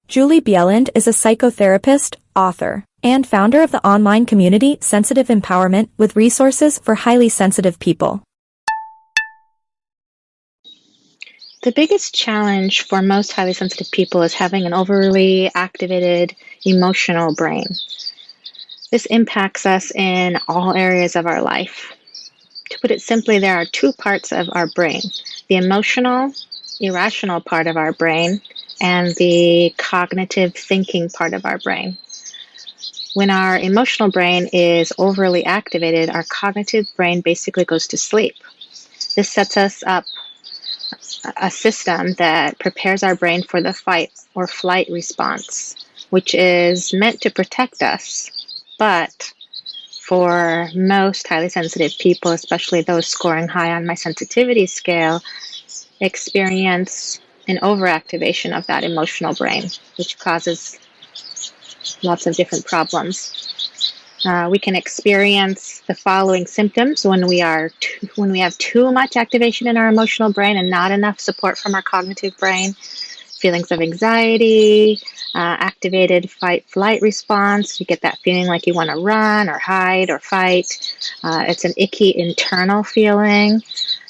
Julie Bjelland is a psychotherapist, author, and founder of the online community Sensitive Empowerment with resources for highly sensitive people. The biggest challenge for most highly sensitive people is having an overly activated emotional brain. This impacts us in all areas of our life. To put it simply, there are two parts of our brain: the emotional, irrational part of our brain, and the cognitive thinking part of our brain. When our emotional brain is overly activated, our cognitive brain basically goes to sleep. This sets us up a system that prepares our brain for the fight or flight response, which is meant to protect us. But for most highly sensitive people, especially those scoring high on my sensitivity scale, experience an overactivation of that emotional brain, which causes lots of different problems. We can experience the following symptoms when we have too much activation in our emotional brain and not enough support from our cognitive brain. Feelings of anxiety, activated fight-flight response. You get that feeling like you want to run or hide or fight. It's an icky internal feeling.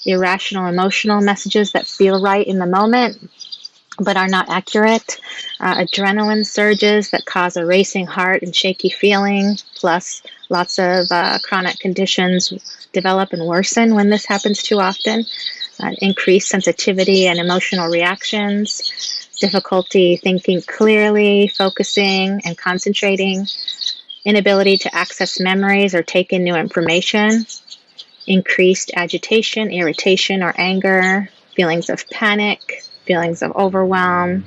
Irrational emotional messages that feel right in the moment but are not accurate. Adrenaline surges that cause a racing heart and shaky feeling, plus lots of chronic conditions develop and worsen when this happens too often. Increased sensitivity and emotional reactions, difficulty thinking clearly, focusing and concentrating, inability to access memories or take in new information, increased agitation, irritation, or anger, feelings of panic, feelings of overwhelm,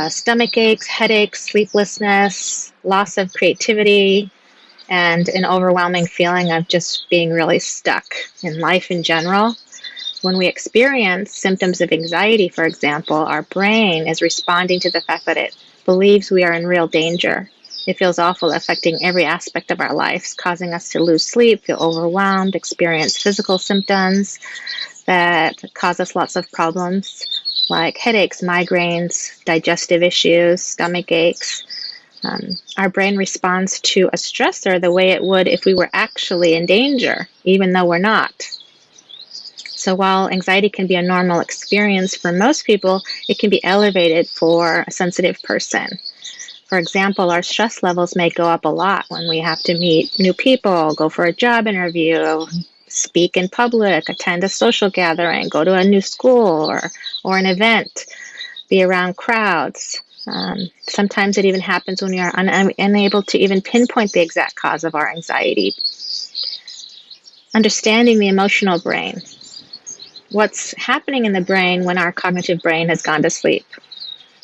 stomach aches, headaches, sleeplessness, loss of creativity, and an overwhelming feeling of just being really stuck in life in general. When we experience symptoms of anxiety, for example, our brain is responding to the fact that it believes we are in real danger. It feels awful, affecting every aspect of our lives, causing us to lose sleep, feel overwhelmed, experience physical symptoms that cause us lots of problems like headaches, migraines, digestive issues, stomach aches. Our brain responds to a stressor the way it would if we were actually in danger, even though we're not. So while anxiety can be a normal experience for most people, it can be elevated for a sensitive person. For example, our stress levels may go up a lot when we have to meet new people, go for a job interview, speak in public, attend a social gathering, go to a new school or an event, be around crowds. Sometimes it even happens when we are unable to even pinpoint the exact cause of our anxiety. Understanding the emotional brain. What's happening in the brain when our cognitive brain has gone to sleep?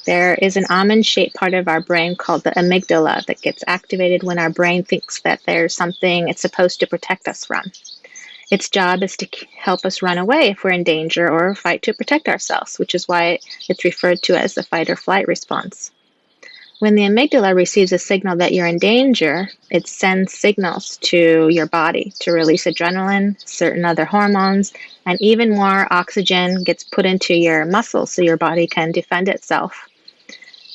There is an almond-shaped part of our brain called the amygdala that gets activated when our brain thinks that there's something it's supposed to protect us from. Its job is to help us run away if we're in danger or fight to protect ourselves, which is why it's referred to as the fight or flight response. When the amygdala receives a signal that you're in danger, it sends signals to your body to release adrenaline, certain other hormones, and even more oxygen gets put into your muscles so your body can defend itself.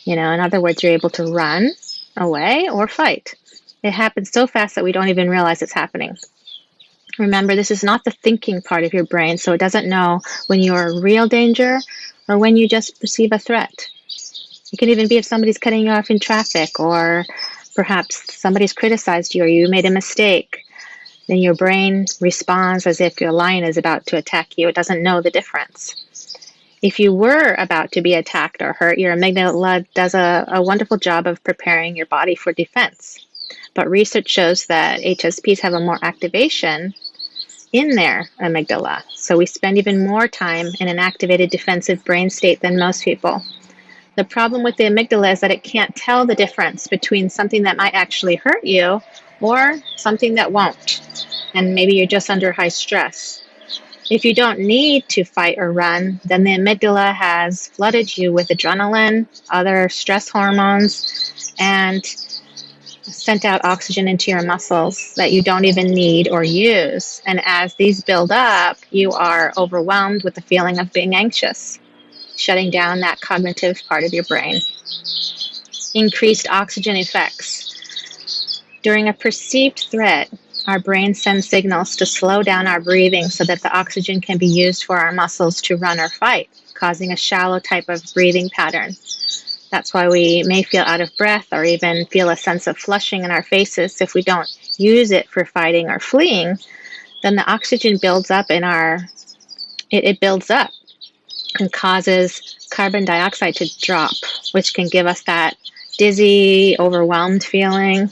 In other words, you're able to run away or fight. It happens so fast that we don't even realize it's happening. Remember, this is not the thinking part of your brain, so it doesn't know when you're in real danger or when you just perceive a threat. It can even be if somebody's cutting you off in traffic, or perhaps somebody's criticized you or you made a mistake. Then your brain responds as if your lion is about to attack you. It doesn't know the difference. If you were about to be attacked or hurt, your amygdala does a wonderful job of preparing your body for defense. But research shows that HSPs have a more activation in their amygdala. So we spend even more time in an activated defensive brain state than most people. The problem with the amygdala is that it can't tell the difference between something that might actually hurt you or something that won't. And maybe you're just under high stress. If you don't need to fight or run, then the amygdala has flooded you with adrenaline, other stress hormones, and sent out oxygen into your muscles that you don't even need or use. And as these build up, you are overwhelmed with the feeling of being anxious. shutting down that cognitive part of your brain. Increased oxygen effects. During a perceived threat, our brain sends signals to slow down our breathing so that the oxygen can be used for our muscles to run or fight, causing a shallow type of breathing pattern. That's why we may feel out of breath or even feel a sense of flushing in our faces if we don't use it for fighting or fleeing. Then the oxygen builds up in it builds up and causes carbon dioxide to drop, which can give us that dizzy, overwhelmed feeling.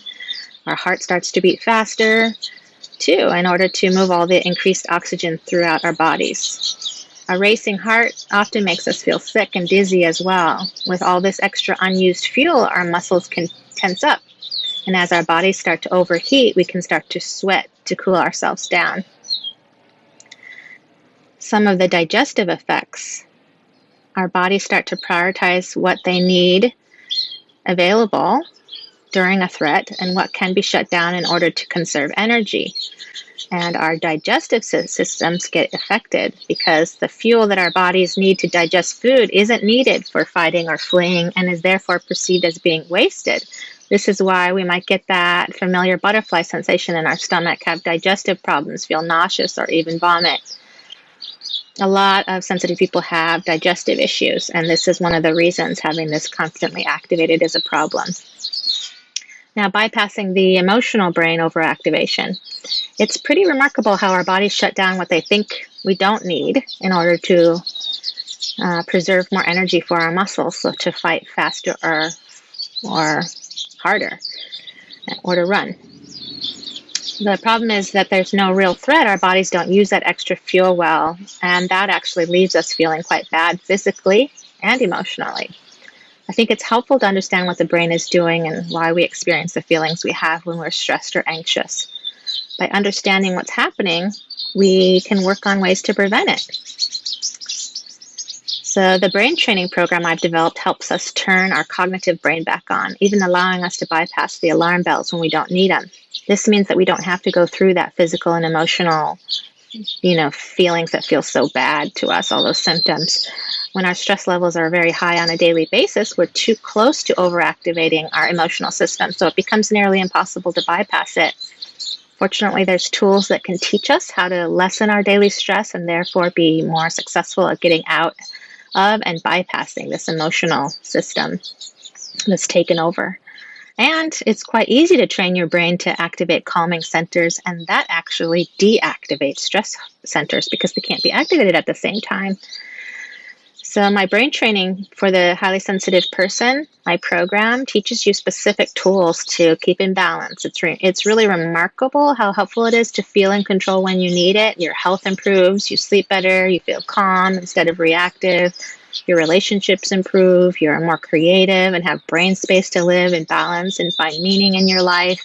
Our heart starts to beat faster, too, in order to move all the increased oxygen throughout our bodies. A racing heart often makes us feel sick and dizzy as well. With all this extra unused fuel, our muscles can tense up. And as our bodies start to overheat, we can start to sweat to cool ourselves down. Some of the digestive effects. Our bodies start to prioritize what they need available during a threat and what can be shut down in order to conserve energy. And our digestive systems get affected because the fuel that our bodies need to digest food isn't needed for fighting or fleeing and is therefore perceived as being wasted. This is why we might get that familiar butterfly sensation in our stomach, have digestive problems, feel nauseous, or even vomit. A lot of sensitive people have digestive issues, and this is one of the reasons having this constantly activated is a problem. Now, bypassing the emotional brain overactivation. It's pretty remarkable how our bodies shut down what they think we don't need in order to preserve more energy for our muscles, so to fight faster or harder, or to run. The problem is that there's no real threat. Our bodies don't use that extra fuel well, and that actually leaves us feeling quite bad physically and emotionally. I think it's helpful to understand what the brain is doing and why we experience the feelings we have when we're stressed or anxious. By understanding what's happening, we can work on ways to prevent it. So the brain training program I've developed helps us turn our cognitive brain back on, even allowing us to bypass the alarm bells when we don't need them. This means that we don't have to go through that physical and emotional, feelings that feel so bad to us, all those symptoms. When our stress levels are very high on a daily basis, we're too close to overactivating our emotional system, so it becomes nearly impossible to bypass it. Fortunately, there's tools that can teach us how to lessen our daily stress and therefore be more successful at getting out of and bypassing this emotional system that's taken over. And it's quite easy to train your brain to activate calming centers, and that actually deactivates stress centers because they can't be activated at the same time. So my brain training for the highly sensitive person, my program teaches you specific tools to keep in balance. It's really remarkable how helpful it is to feel in control when you need it. Your health improves, you sleep better, you feel calm instead of reactive. Your relationships improve, you're more creative and have brain space to live in balance and find meaning in your life.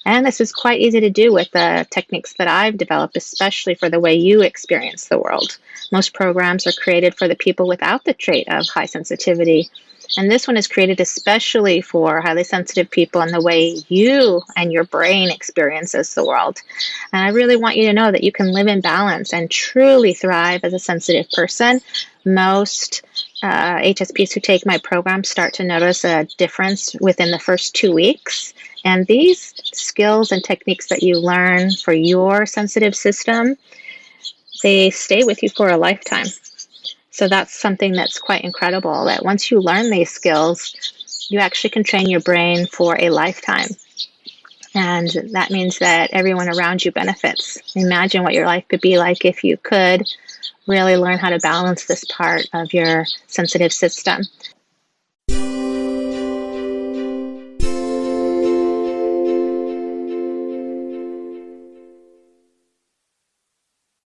And this is quite easy to do with the techniques that I've developed, especially for the way you experience the world. Most programs are created for the people without the trait of high sensitivity. And this one is created especially for highly sensitive people and the way you and your brain experiences the world. And I really want you to know that you can live in balance and truly thrive as a sensitive person. Most HSPs who take my program start to notice a difference within the first 2 weeks. And these skills and techniques that you learn for your sensitive system, they stay with you for a lifetime. So that's something that's quite incredible, that once you learn these skills, you actually can train your brain for a lifetime. And that means that everyone around you benefits. Imagine what your life could be like if you could really learn how to balance this part of your sensitive system.